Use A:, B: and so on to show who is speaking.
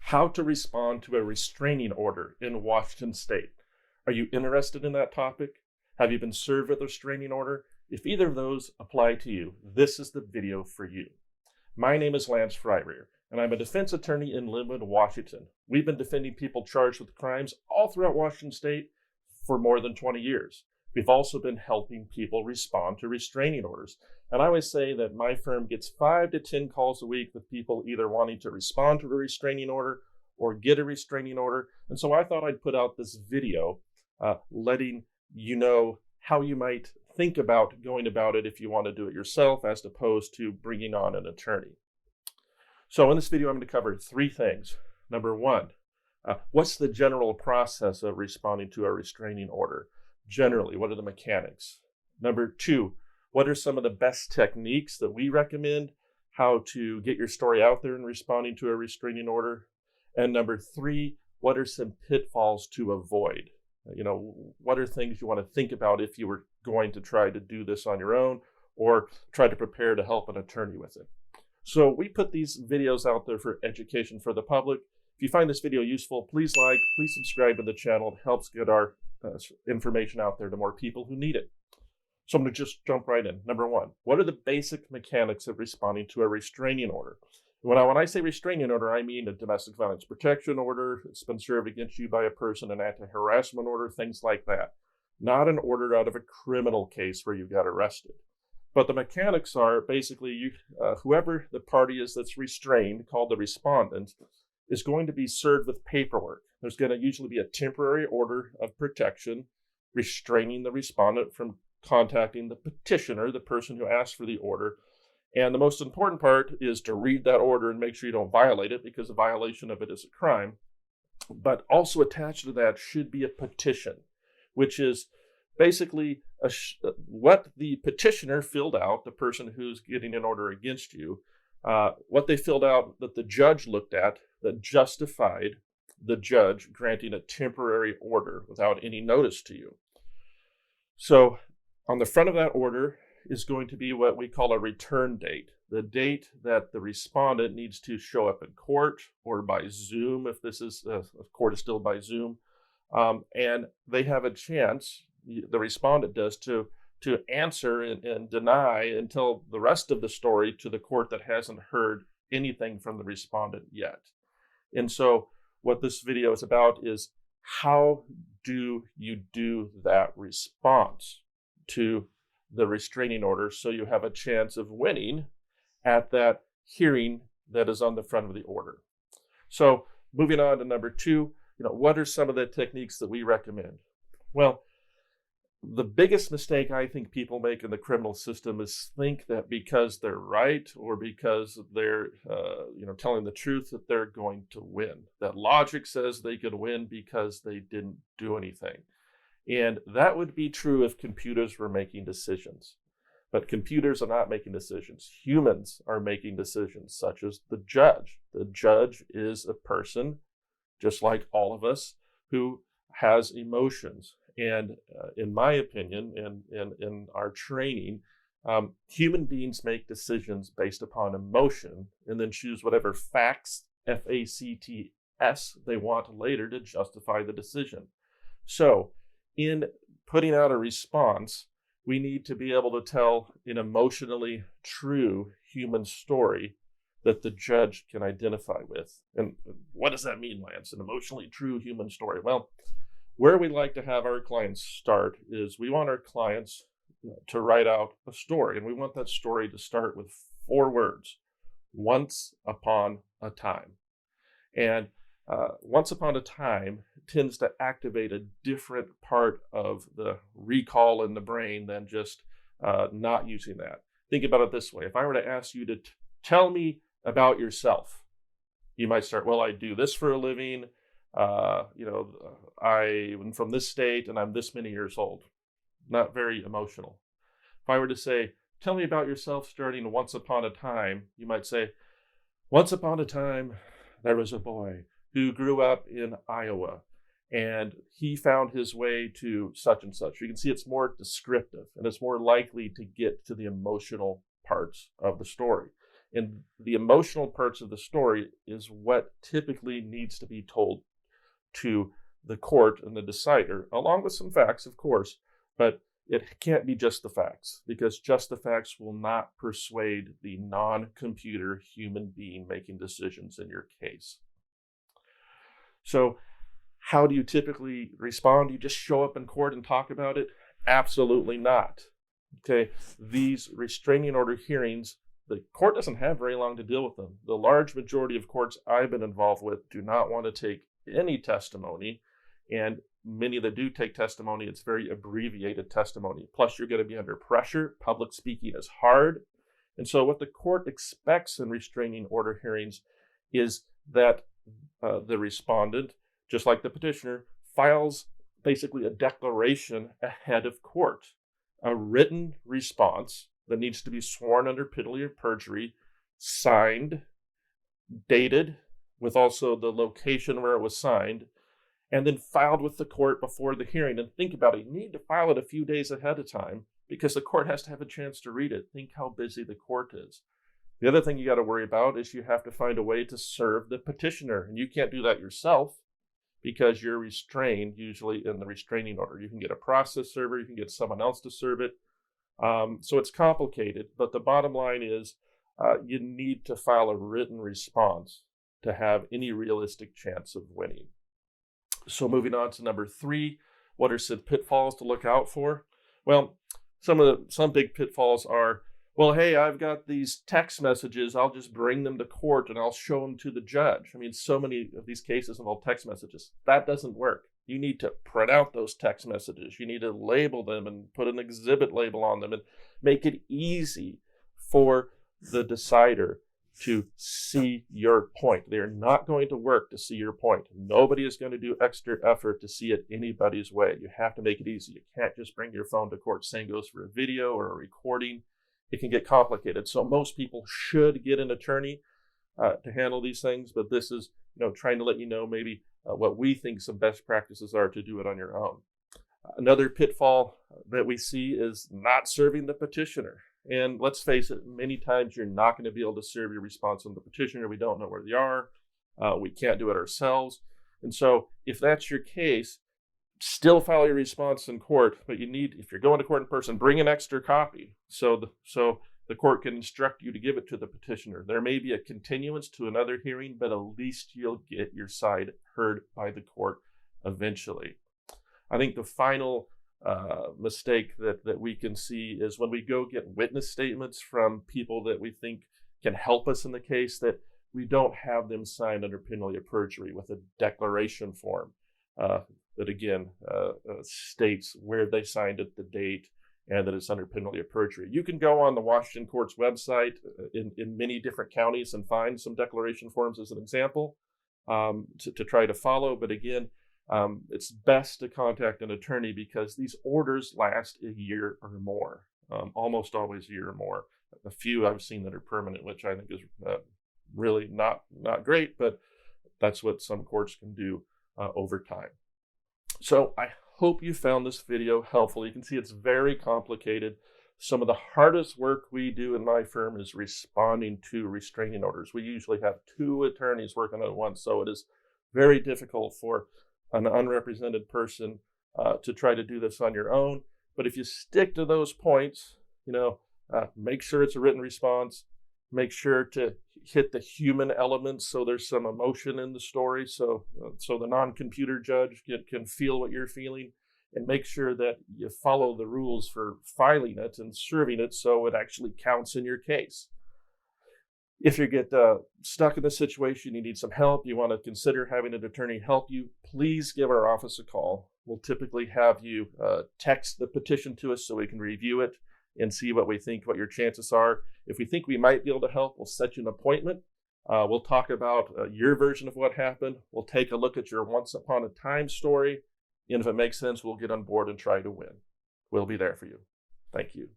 A: How to respond to a restraining order in Washington state. Are you interested in that topic? Have you been served with a restraining order? If either of those apply to you, this is the video for you. My name is Fryrear, and I'm a defense attorney in Lynnwood, Washington. We've been defending people charged with crimes all throughout Washington state for more than 20 years. We've also been helping people respond to restraining orders. And I always say that my firm gets 5 to 10 calls a week with people either wanting to respond to a restraining order or get a restraining order. And so I thought I'd put out this video letting you know how you might think about going about it if you want to do it yourself, as opposed to bringing on an attorney. So in this video, I'm going to cover 3 things. Number 1, what's the general process of responding to a restraining order? Generally, what are the mechanics? Number 2, what are some of the best techniques that we recommend how to get your story out there in responding to a restraining order? And number 3, what are some pitfalls to avoid? What are things you want to think about if you were going to try to do this on your own or try to prepare to help an attorney with it? So we put these videos out there for education for the public. If you find this video useful, please subscribe to the channel. It helps get our information out there to more people who need it. So I'm going to just jump right in. Number 1, what are the basic mechanics of responding to a restraining order? When I say restraining order, I mean a domestic violence protection order. It's been served against you by a person, an anti-harassment order, things like that. Not an order out of a criminal case where you got arrested. But the mechanics are basically whoever the party is that's restrained, called the respondent, is going to be served with paperwork. There's going to usually be a temporary order of protection restraining the respondent from contacting the petitioner, the person who asked for the order. And the most important part is to read that order and make sure you don't violate it, because a violation of it is a crime. But also attached to that should be a petition, which is basically what the petitioner filled out, the person who's getting an order against you, what they filled out that the judge looked at that justified the judge granting a temporary order without any notice to you. So on the front of that order is going to be what we call a return date, the date that the respondent needs to show up in court or by Zoom, if this is, court is still by Zoom, and they have a chance, the respondent does, to answer and deny until the rest of the story to the court that hasn't heard anything from the respondent yet. And so what this video is about is how do you do that response to the restraining order so you have a chance of winning at that hearing that is on the front of the order. So moving on to number 2, what are some of the techniques that we recommend? Well, the biggest mistake I think people make in the criminal system is think that because they're right or because they're telling the truth that they're going to win. That logic says they could win because they didn't do anything. And that would be true if computers were making decisions. But computers are not making decisions. Humans are making decisions, such as the judge. The judge is a person, just like all of us, who has emotions. And in my opinion, and in our training, human beings make decisions based upon emotion and then choose whatever facts, F-A-C-T-S, they want later to justify the decision. So in putting out a response, we need to be able to tell an emotionally true human story that the judge can identify with. And what does that mean, Lance? An emotionally true human story? Well, where we like to have our clients start is we want our clients to write out a story, and we want that story to start with 4 words: once upon a time. And once upon a time tends to activate a different part of the recall in the brain than just not using that. Think about it this way. If I were to ask you to tell me about yourself, you might start, well, I do this for a living. I'm from this state and I'm this many years old. Not very emotional. If I were to say, tell me about yourself starting once upon a time, you might say, once upon a time, there was a boy who grew up in Iowa and he found his way to such and such. You can see it's more descriptive and it's more likely to get to the emotional parts of the story. And the emotional parts of the story is what typically needs to be told to the court and the decider, along with some facts, of course, but it can't be just the facts, because just the facts will not persuade the non-computer human being making decisions in your case. So how do you typically respond? You just show up in court and talk about it? Absolutely not. Okay, these restraining order hearings, the court doesn't have very long to deal with them. The large majority of courts I've been involved with do not want to take any testimony, and many that do take testimony, it's very abbreviated testimony. Plus, you're going to be under pressure. Public speaking is hard. And so what the court expects in restraining order hearings is that the respondent, just like the petitioner, files basically a declaration ahead of court, a written response that needs to be sworn under penalty of perjury, signed, dated, with also the location where it was signed, and then filed with the court before the hearing. And think about it, you need to file it a few days ahead of time because the court has to have a chance to read it. Think how busy the court is. The other thing you got to worry about is you have to find a way to serve the petitioner, and you can't do that yourself because you're restrained usually in the restraining order. You can get a process server, you can get someone else to serve it. So it's complicated, but the bottom line is you need to file a written response to have any realistic chance of winning. So moving on to number 3, what are some pitfalls to look out for? Well, some big pitfalls are, well, hey, I've got these text messages, I'll just bring them to court and I'll show them to the judge. I mean, so many of these cases involve text messages. That doesn't work. You need to print out those text messages. You need to label them and put an exhibit label on them and make it easy for the decider to see your point. They're not going to work to see your point. Nobody is going to do extra effort to see it anybody's way. You have to make it easy. You can't just bring your phone to court. Same goes for a video or a recording. It can get complicated. So most people should get an attorney to handle these things, but this is, trying to let you know maybe what we think some best practices are to do it on your own. Another pitfall that we see is not serving the petitioner. And let's face it, many times you're not going to be able to serve your response on the petitioner. We don't know where they are. We can't do it ourselves. And so if that's your case, still file your response in court, but you need, if you're going to court in person, bring an extra copy so the court can instruct you to give it to the petitioner. There may be a continuance to another hearing, but at least you'll get your side heard by the court eventually. I think the final mistake that we can see is when we go get witness statements from people that we think can help us in the case, that we don't have them sign under penalty of perjury with a declaration form that again states where they signed it, the date, and that it's under penalty of perjury. You can go on the Washington Court's website in many different counties and find some declaration forms as an example to try to follow. But again, it's best to contact an attorney because these orders last a year or more, almost always a year or more. A few I've seen that are permanent, which I think is really not great, but that's what some courts can do over time. So I hope you found this video helpful. You can see it's very complicated. Some of the hardest work we do in my firm is responding to restraining orders. We usually have 2 attorneys working on it at once, so it is very difficult for an unrepresented person to try to do this on your own. But if you stick to those points, make sure it's a written response, make sure to hit the human elements so there's some emotion in the story so the non-computer judge can feel what you're feeling, and make sure that you follow the rules for filing it and serving it so it actually counts in your case. If you get stuck in this situation, you need some help, you want to consider having an attorney help you, please give our office a call. We'll typically have you text the petition to us so we can review it and see what we think, what your chances are. If we think we might be able to help, we'll set you an appointment. We'll talk about your version of what happened. We'll take a look at your once upon a time story. And if it makes sense, we'll get on board and try to win. We'll be there for you. Thank you.